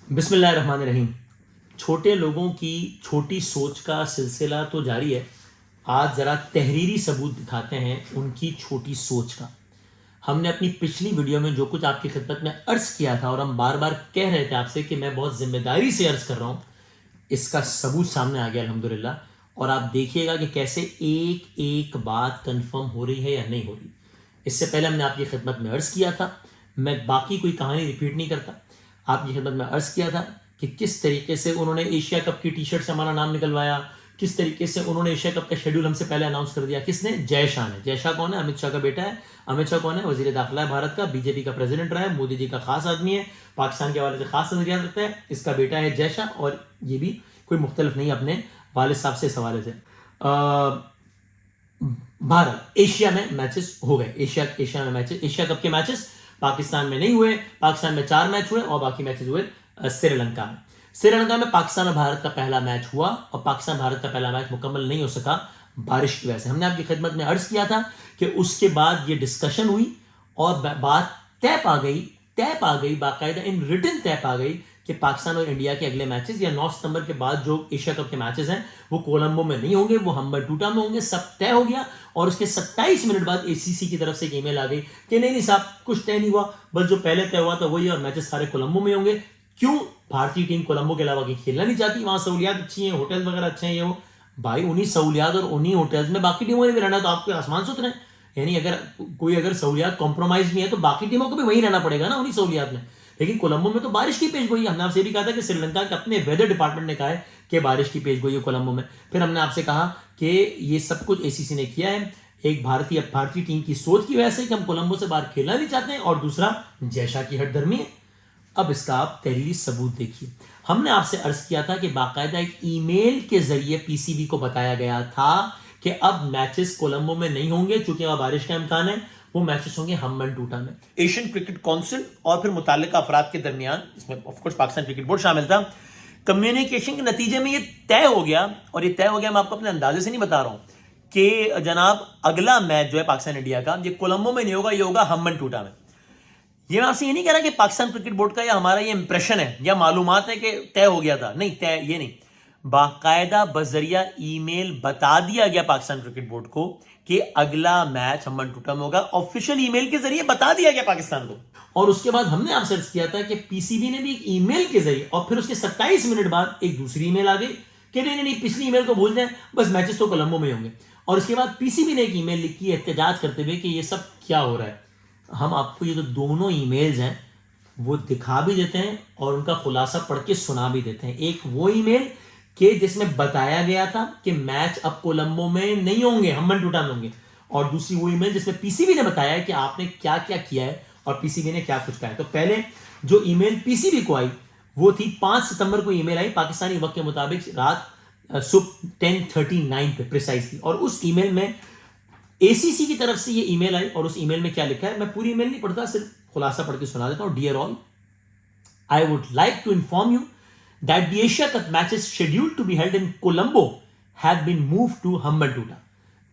बिस्मिल्लाहिर्रहमानिर्रहीम। छोटे लोगों की छोटी सोच का सिलसिला तो जारी है। आज ज़रा तहरीरी सबूत दिखाते हैं उनकी छोटी सोच का। हमने अपनी पिछली वीडियो में जो कुछ आपकी खिदमत में अर्ज़ किया था और हम बार बार कह रहे थे आपसे कि मैं बहुत ज़िम्मेदारी से अर्ज़ कर रहा हूँ, इसका सबूत सामने आ गया अल्हम्दुलिल्लाह। और आप देखिएगा कि कैसे एक एक बात कंफर्म हो रही है या नहीं हो रही। इससे पहले हमने आपकी खिदमत में अर्ज़ किया था, मैं बाकी कोई कहानी रिपीट नहीं करता, आपकी खिदमत में अर्ज़ किया था कि किस तरीके से उन्होंने एशिया कप की टी शर्ट से हमारा नाम निकलवाया, किस तरीके से उन्होंने एशिया कप का शेड्यूल हमसे पहले अनाउंस कर दिया। किसने? जय शाह ने। जय शाह कौन है? अमित शाह का बेटा है। अमित शाह कौन है? वजीर दाखिला है भारत का, बीजेपी का प्रेसिडेंट रहा है, मोदी जी का खास आदमी है, पाकिस्तान के हवाले से खास नजरिया रखता है। इसका बेटा है जय शाह और ये भी कोई मुख्तलिफ नहीं अपने वालिद साहब से इस हवाले से। भारत एशिया में मैचेस हो गए, एशिया में मैचेस, एशिया कप के मैचेस पाकिस्तान में नहीं हुए। पाकिस्तान में 4 मैच हुए और बाकी मैचेस हुए श्रीलंका में। श्रीलंका में पाकिस्तान और भारत का पहला मैच हुआ और पाकिस्तान भारत का पहला मैच मुकम्मल नहीं हो सका बारिश की वजह से। हमने आपकी खिदमत में अर्ज किया था कि उसके बाद ये डिस्कशन हुई और बात तय पा गई बाकायदा इन रिटन तय पा गई कि पाकिस्तान और इंडिया के अगले मैचेस या 9 सितंबर के बाद जो एशिया कप के मैचेस हैं वो कोलंबो में नहीं होंगे, वो हम्बनटोटा में होंगे। सब तय हो गया और उसके 27 मिनट बाद एसीसी की तरफ से एक ईमेल आ गई कि नहीं साहब, कुछ तय नहीं हुआ, बस जो पहले तय हुआ था वही है और मैचेस सारे कोलंबो में होंगे। क्यों? भारतीय टीम कोलंबो के अलावा कहीं खेलना नहीं चाहती, वहां सहूलियात अच्छी हैं, होटल वगैरह अच्छे हैं। ये वो भाई उन्हीं सहूलियात और उन्हीं होटल्स में बाकी टीमों ने भी रहना, तो आपके आसमान सुत रहे हैं। यानी अगर कोई सहूलियात कॉम्प्रोमाइज नहीं है तो बाकी टीमों को भी वहीं रहना पड़ेगा ना, उन्हीं सहूलियात में। लेकिन कोलंबो में तो बारिश की पेशगोई, हमने आपसे भी कहा था कि श्रीलंका के अपने वेदर डिपार्टमेंट ने कहा है कि बारिश की पेशगोई है कोलंबो में। फिर हमने आपसे कहा कि ये सब कुछ एसीसी ने किया है, एक भारतीय टीम की सोच की वजह से कि हम कोलंबो से बाहर खेलना नहीं चाहते हैं, और दूसरा जैशा की हटधर्मी है। अब इसका आप तहरीरी सबूत देखिए। हमने आपसे अर्ज किया था कि बाकायदा एक ईमेल के जरिए पीसीबी को बताया गया था कि अब मैचेस कोलंबो में नहीं होंगे क्योंकि वहां बारिश का इम्कान है, वो मैचेस होंगे हम्बनटोटा में। एशियन क्रिकेट काउंसिल और फिर मुताल्लिका अफराद के दरमियान, इसमें ऑफकोर्स पाकिस्तान क्रिकेट बोर्ड शामिल था, कम्युनिकेशन के नतीजे में ये तय हो गया। और ये तय हो गया, मैं आपको अपने अंदाजे से नहीं बता रहा हूं, कि जनाब अगला मैच जो है पाकिस्तान इंडिया का, ये कोलंबो में नहीं होगा, ये होगा हम्बनटोटा में। ये मैं आपसे ये नहीं कह रहा कि पाकिस्तान क्रिकेट बोर्ड का या हमारा ये इंप्रेशन है या मालूमात है कि तय हो गया था, नहीं, तय ये नहीं, बाकायदा बजरिया ईमेल बता दिया गया पाकिस्तान क्रिकेट बोर्ड को कि अगला मैच हम्बनटोटा में होगा। ऑफिशियल ईमेल के जरिए बता दिया गया पाकिस्तान को। और उसके बाद हमने आपसे अर्ज किया था कि पीसीबी ने भी एक ईमेल के जरिए, और फिर उसके 27 मिनट बाद एक दूसरी ईमेल आ गई कि नहीं, पिछली ईमेल को भूल जाएं, बस मैचेस तो कोलंबो में होंगे। और उसके बाद पीसीबी ने एक ईमेल लिखी है एहतजाज करते हुए कि ये सब क्या हो रहा है। हम आपको ये जो दोनों ईमेल्स हैं वो दिखा भी देते हैं और उनका खुलासा पढ़ के सुना भी देते हैं। एक वो ईमेल के जिसमें बताया गया था कि मैच अब कोलंबो में नहीं होंगे, हम्बनटोटा में होंगे, और दूसरी वो ईमेल जिसमें पीसीबी ने बताया है कि आपने क्या क्या किया है और पीसीबी ने क्या कुछ कहा है। तो पहले जो ईमेल पीसीबी को आई वो थी 5 सितंबर को ईमेल आई पाकिस्तानी वक्त के मुताबिक रात सुबह 10:39 पे प्रिसाइसली, और उस ईमेल में एसीसी की तरफ से ये ईमेल आई। और उस ईमेल में क्या लिखा है, मैं पूरी ईमेल नहीं पढ़ता, सिर्फ खुलासा पढ़ के सुना देता हूं। Dear all, I would like to inform you that the Asia cup matches scheduled to be held in Colombo have been moved to Hambantota.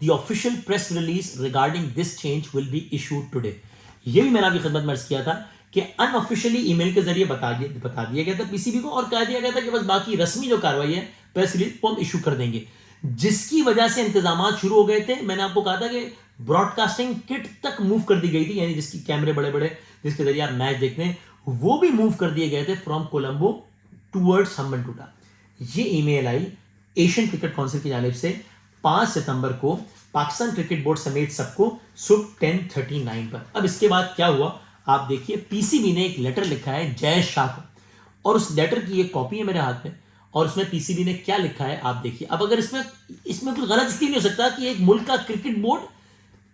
The official press release regarding this change will be issued today. ये भी मैंने आपकी खिदमत में अर्ज किया था कि अनऑफिशियली ईमेल के जरिए बता दिया गया था पीसीबी को, और कह दिया गया था कि बस बाकी रस्मी जो कार्रवाई है प्रेस रिलीज को हम इशू कर देंगे, जिसकी वजह से इंतजाम शुरू हो गए थे। मैंने आपको कहा था कि ब्रॉडकास्टिंग किट तक मूव कर दी गई थी, यानी जिसकी कैमरे बड़े बड़े जिसके जरिए आप मैच देखते हैं, वो भी मूव कर दिए गए थे फ्रॉम कोलंबो टूवर्ड्स हम्बनटोटा। ये ईमेल आई एशियन क्रिकेट काउंसिल की जानिब से 5 सितंबर को पाकिस्तान क्रिकेट बोर्ड समेत सबको सुबह 10:39 पर। अब इसके बाद क्या हुआ आप देखिए, पीसीबी ने एक लेटर लिखा है जय शाह को, और उस लेटर की एक कॉपी है मेरे हाथ में, और उसमें पीसीबी ने क्या लिखा है आप देखिए। अब अगर इसमें कुछ गलत इसलिए नहीं हो सकता कि एक मुल्क का क्रिकेट बोर्ड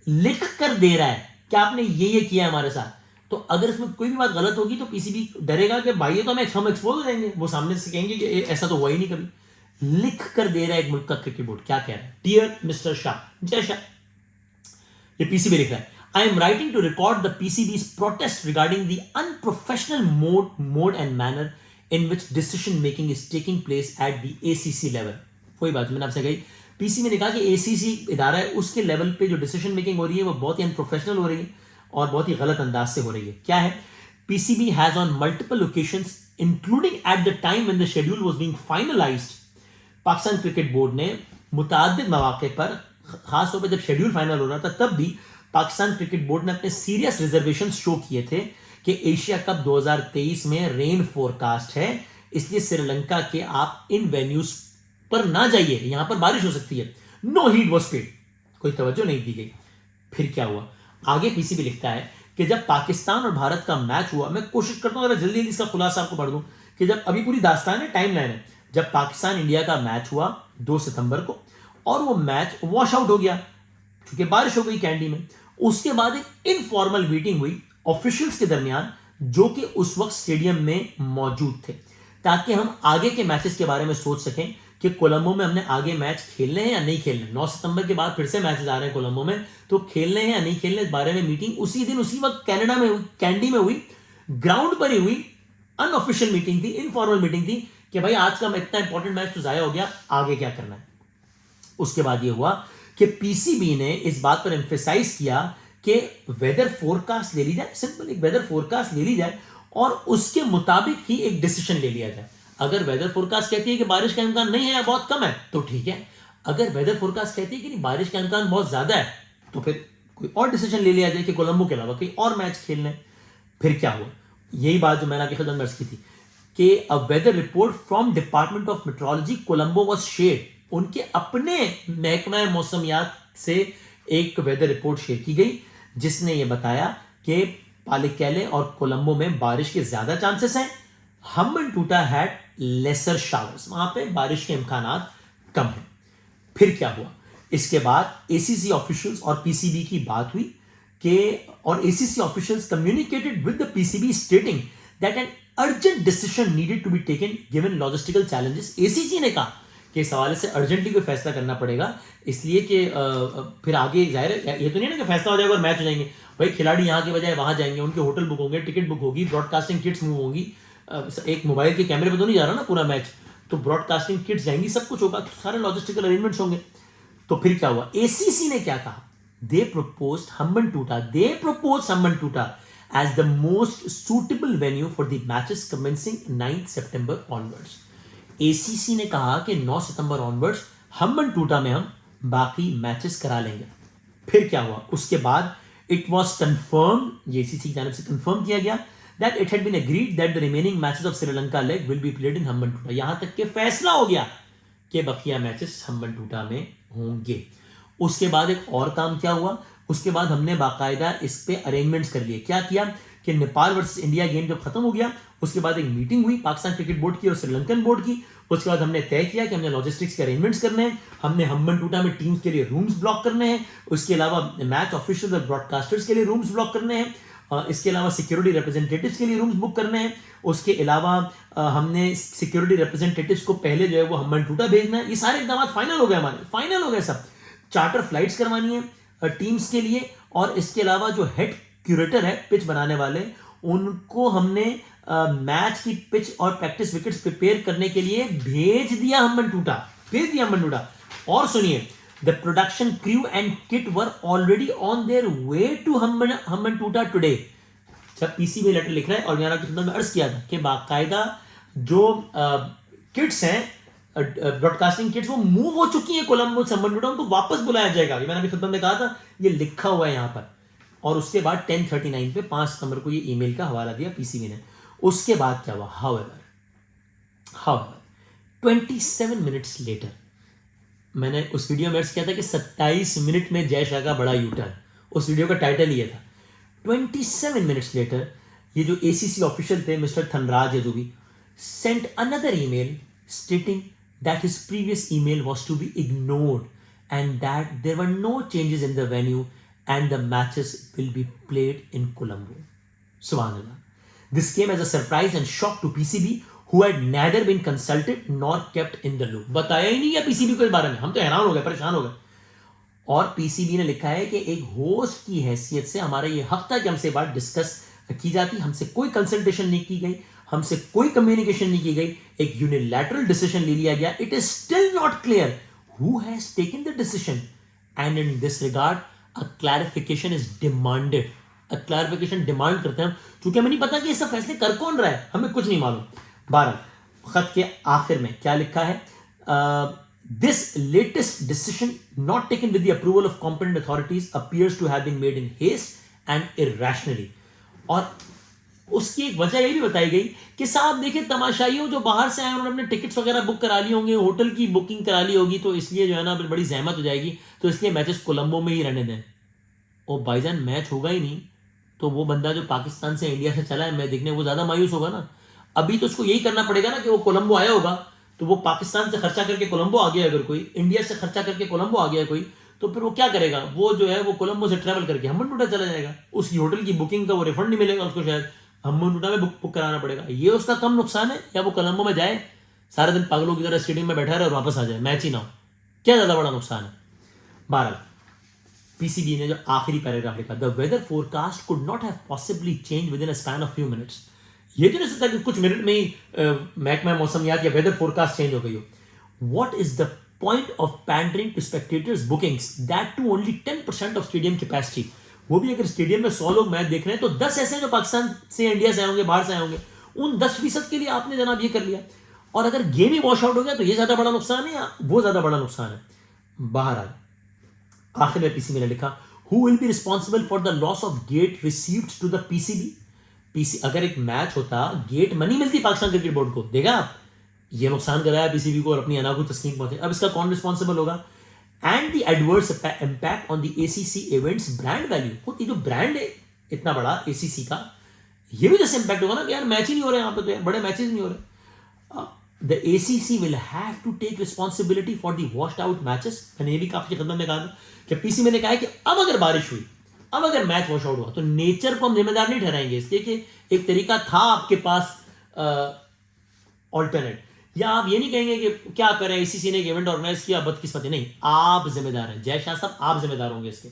लिख कर दे रहा है कि आपने ये किया हमारे साथ, तो अगर इसमें कोई भी बात गलत होगी तो पीसीबी डरेगा कि भाई ये तो हम एक्सपोज हो जाएंगे, वो सामने से कहेंगे कि ऐसा तो हुआ ही नहीं कभी। लिख कर दे रहा है एक मुल्क का क्रिकेट बोर्ड, क्या कह रहा है, डियर मिस्टर शाह, जय शाह, ये पीसीबी लिख रहा है, I am writing to record the PCB's protest regarding the unprofessional mode and manner in which decision making is taking place at the ACC level। वही बात मैंने आपसे कही, पीसीबी ने कहा कि एसीसी इदारा है, उसके लेवल पे जो डिसीजन मेकिंग हो रही है वो बहुत ही अनप्रोफेशनल हो रही है और बहुत ही गलत अंदाज से हो रही है। क्या है, PCB has on multiple occasions, including at the time when the schedule was being finalized, Pakistan cricket board ने मुतादिद मौके पर, खासतौर पर जब शेड्यूल फाइनल हो रहा था तब भी पाकिस्तान क्रिकेट बोर्ड ने अपने सीरियस रिजर्वेशन शो किए थे कि एशिया कप 2023 में रेन फोरकास्ट है, इसलिए श्रीलंका के आप इन वेन्यूज पर ना जाइए, यहां पर बारिश हो सकती है। नो हीड वॉज पेड, कोई तवज्जो नहीं दी गई। फिर क्या हुआ, आगे पीसीबी लिखता है कि जब पाकिस्तान और भारत का मैच हुआ, मैं कोशिश करता हूं जल्दी जल्दी इसका खुलासा आपको पढ़ दूं कि जब अभी पूरी दास्तान है, टाइम लाइन है, जब पाकिस्तान इंडिया का मैच हुआ 2 सितंबर को और वो मैच वॉश आउट हो गया क्योंकि बारिश हो गई कैंडी में। उसके बाद एक इनफॉर्मल मीटिंग हुई ऑफिशियल्स के दरमियान जो कि उस वक्त स्टेडियम में मौजूद थे, ताकि हम आगे के मैचेस के बारे में सोच सकें कि कोलंबो में हमने आगे मैच खेलने हैं या नहीं खेलने। 9 सितंबर के बाद फिर से मैचेस आ रहे हैं कोलंबो में, तो खेलने हैं या नहीं खेलने इस बारे में मीटिंग उसी दिन उसी वक्त कनाडा में हुई, कैंडी में हुई, ग्राउंड पर ही हुई, अनऑफिशियल मीटिंग थी, इनफॉर्मल मीटिंग थी कि भाई आज का इतना इंपॉर्टेंट मैच तो जाया हो गया, आगे क्या करना है। उसके बाद ये हुआ कि पीसीबी ने इस बात पर एम्फेसाइज किया कि वेदर फोरकास्ट ले ली जाए, सिंपल एक वेदर फोरकास्ट ले ली जाए और उसके मुताबिक ही एक डिसीजन ले लिया जाए। अगर वेदर फोरकास्ट कहती है कि बारिश का इम्कान नहीं है या बहुत कम है तो ठीक है, अगर वेदर फोरकास्ट कहती है कि नहीं बारिश का इम्कान बहुत ज्यादा है तो फिर कोई और डिसीजन ले लिया जाए कि कोलंबो के अलावा कहीं और मैच खेलने। फिर क्या हुआ, यही बात जो मैंने आपकी खिदमत में अर्ज की थी कि a weather report from department of meteorology Colombo was shared, उनके अपने महकमा मौसमियात से एक वेदर रिपोर्ट शेयर की गई जिसने ये बताया कि पालेकेले और कोलंबो में बारिश के ज्यादा चांसेस हैं, हम्बनटोटा हैड लेसर शावर्स, वहां पे बारिश के इम्कानात कम है। फिर क्या हुआ, इसके बाद एसीसी ऑफिशियल्स और पीसीबी की बात हुई कि और ACC officials communicated with the PCB stating that an urgent decision needed to be taken given logistical challenges. ACC ने कहा कि इस हवाले से अर्जेंटली कोई फैसला करना पड़ेगा, इसलिए कि फिर आगे जाहिर है ये तो नहीं ना कि फैसला हो जाएगा और मैच हो जाएंगे, भाई खिलाड़ी यहाँ के बजाय वहां जाएंगे, उनके होटल बुक होंगे, टिकट बुक होगी, ब्रॉडकास्टिंग किट्स मूव होंगी, एक मोबाइल के कैमरे पे तो नहीं जा रहा ना पूरा मैच, तो ब्रॉडकास्टिंग किट्स जाएंगी, सब कुछ होगा, तो सारे लॉजिस्टिकल अरेंजमेंट्स होंगे। तो फिर क्या हुआ, एसीसी ने क्या कहा, they proposed Hambantota as the most suitable venue for the matches commencing 9 September onwards। ACC ने कहा कि 9 सितंबर ऑनवर्ड्स हम्बनटोटा में हम बाकी मैचेस करा लेंगे। फिर क्या हुआ, उसके बाद इट वाज कंफर्म, ये एसीसी की जानिब से कंफर्म किया गया that it had been agreed that the remaining matches of Sri Lanka leg will be played in Hambantota, यहां तक कि फैसला हो गया कि बकिया मैचेस हम्बनटोटा में होंगे। उसके बाद एक और काम क्या हुआ, उसके बाद हमने बाकायदा इस पे अरेंजमेंट्स कर लिए। क्या किया कि नेपाल वर्सेस इंडिया गेम जब खत्म हो गया उसके बाद एक मीटिंग हुई पाकिस्तान क्रिकेट बोर्ड की और श्रीलंकन बोर्ड की। उसके बाद हमने तय किया कि हमने लॉजिस्टिक्स के अरेंजमेंट्स करने हैं, हमने हम्बनटोटा में टीम्स के लिए रूम्स ब्लॉक करने हैं, उसके अलावा मैच ऑफिशियल्स और ब्रॉडकास्टर्स के लिए रूम्स ब्लॉक करने हैं, इसके अलावा सिक्योरिटी रिप्रेजेंटेटिव्स के लिए रूम्स बुक करने हैं, उसके अलावा हमने सिक्योरिटी रिप्रेजेंटेटिव्स को पहले जो है वो हम्बनटोटा भेजना है। ये सारे इकदाम फाइनल हो गए, हमारे फाइनल हो गए सब। चार्टर फ्लाइट्स करवानी है टीम्स के लिए, और इसके अलावा जो हेड क्यूरेटर है पिच बनाने वाले उनको हमने मैच की पिच और प्रैक्टिस विकेट्स प्रिपेयर करने के लिए भेज दिया हम्बनटोटा। और सुनिए, the production crew and kit were already on their way to Hambantota today. जब पीसीबी लेटर लिख रहा है और मैंने आपकी खिदमत में अर्ज किया था कि बाकायदा जो किट्स हैं ब्रॉडकास्टिंग किट्स वो मूव हो चुकी हैं कोलंबो से हम्बनटोटा, उनको वापस बुलाया जाएगा, ये मैंने अभी खिदमत में कहा था, ये लिखा हुआ है यहाँ पर। और उसके बाद 10:39 पे 5 सितंबर को ये ईमेल का हवाला दिया पीसीबी ने। उसके बाद क्या हुआ, हाउएवर 27 मिनट्स लेटर, मैंने उस वीडियो में अर्ज किया था कि 27 मिनट में जय शाह का बड़ा यूटर्न, उस वीडियो का टाइटल ये था। 27 मिनट्स लेटर ये जो एसीसी ऑफिशियल थे mister Thanraj Yaduvi sent another email stating that his previous email was to be ignored and that there were no changes in the venue and the matches will be played in Colombo. Subhanallah. This came as a surprise and shock to PCB who had neither been consulted nor kept in the loop. बताया ही नहीं है PCB को इस बारे में, हम तो हैरान हो गए, परेशान हो गए। और PCB ने लिखा है कि एक होस्ट की हैसियत से हमारा ये हक था कि हमसे बात डिस्कस की जाती, हमसे कोई कंसल्टेशन नहीं की गई, हमसे कोई कम्युनिकेशन नहीं की गई, एक यूनिलैटरल डिसीजन ले लिया गया। It is still not clear who has taken the decision and in this regard a clarification is demanded clarification demand करते हैं हम, क्योंकि हमें नहीं पता कि ये सब फैसले कर कौन रहा है, हमें कुछ नहीं मालूम। 12 खत के आखिर में क्या लिखा है? This latest decision not taken with the approval of competent authorities appears to have been made in haste and irrationally. और उसकी एक वजह ये भी बताई गई कि साहब देखिए, तमाशाइयों जो बाहर से आए उन्होंने अपने टिकट्स वगैरह बुक करा लिए होंगे, होटल की बुकिंग करा ली होगी, तो इसलिए जो है ना बड़ी जहमत हो जाएगी, तो इसलिए मैचेस कोलंबो में ही रहने दें। ओ भाईजान, मैच होगा ही नहीं तो वो बंदा जो पाकिस्तान से इंडिया से चला है मैच देखने, वो ज़्यादा मायूस होगा ना। अभी तो उसको यही करना पड़ेगा ना कि वो कोलंबो आया होगा, तो वो पाकिस्तान से खर्चा करके कोलंबो आ गया, अगर कोई इंडिया से खर्चा करके कोलंबो आ गया कोई, तो फिर वो क्या करेगा? वो जो है वो कोलंबो से ट्रैवल करके हम्बनटोटा चला जाएगा, उसकी होटल की बुकिंग का वो रिफंड नहीं मिलेगा उसको, शायद हम्बनटोटा में बुक कराना पड़ेगा। ये उसका कम नुकसान है या वो कोलंबो में जाए, सारे दिन पागलों की तरह स्टेडियम में बैठा रहे और वापस आ जाए, मैच ही ना हो? क्या ज़्यादा बड़ा नुकसान है? 12 पीसीबी ने जो आखिरी पैराग्राफ लिखा, the weather forecast could not have possibly change within a span of few minutes. ये तो नहीं सकता कि कुछ मिनट में ही महकमा मौसमियात या वेदर फोरकास्ट चेंज हो गई हो। What is the point of pandering to spectators bookings, that too only 10% of stadium capacity. वो भी अगर स्टेडियम में 100 लोग मैच देख रहे हैं तो 10 ऐसे हैं जो पाकिस्तान से, इंडिया से आए होंगे, बाहर से आए होंगे, उन 10% के लिए आपने जनाब ये कर लिया। और अगर गेम ही वॉश आउट हो गया तो ये ज्यादा बड़ा नुकसान है या वो ज्यादा बड़ा नुकसान है? बहरहाल आखिर में पीसीबी ने लिखा, who will be responsible for the loss of gate received to the PCB. अगर एक मैच होता, गेट मनी मिलती पाकिस्तान क्रिकेट बोर्ड को, देगा आप, ये नुकसान कराया पीसीबी को और अपनी अना को तस्कीन पहुंचे, अब इसका कौन रिस्पॉन्सिबल होगा? And the adverse impact on the ACC events brand value. खुद ये जो ब्रांड है इतना बड़ा एसीसी का, ये भी जैसे इम्पैक्ट होगा ना कि यार मैच ही नहीं हो रहे यहाँ पे, तो यार बड़े मैचेस नहीं हो रहे। The ACC will have to take responsibility for the washed out matches. मैंने ये भी काफी खिदमत में कहा कि पीसीबी ने कहा है कि अब अगर बारिश हुई, अब अगर मैच वॉश आउट हुआ, तो नेचर को हम जिम्मेदार नहीं ठहराएंगे, इसलिए कि एक तरीका था आपके पास ऑल्टरनेट, या आप ये नहीं कहेंगे कि क्या करें, आईसीसी ने एक इवेंट ऑर्गेनाइज किया, बदकिस्मती नहीं, आप जिम्मेदार हैं, जय शाह साहब आप जिम्मेदार होंगे इसके।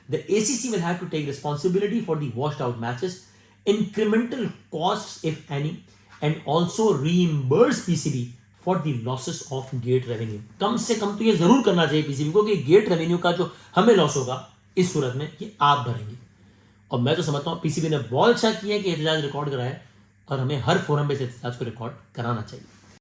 The ACC will have to take responsibility for the washed out matches, incremental cost if any, and also reimburse PCB for the losses of gate revenue. कम से कम तो ये जरूर करना चाहिए पीसीबी को कि गेट रेवेन्यू का जो हमें लॉस होगा इस सूरत में ये आप भरेंगे। और मैं तो समझता हूं पीसीबी ने बहुत अच्छा किया कि एहतजाज रिकॉर्ड कराया, और हमें हर फोरम पे इस एहतजाज को रिकॉर्ड कराना चाहिए।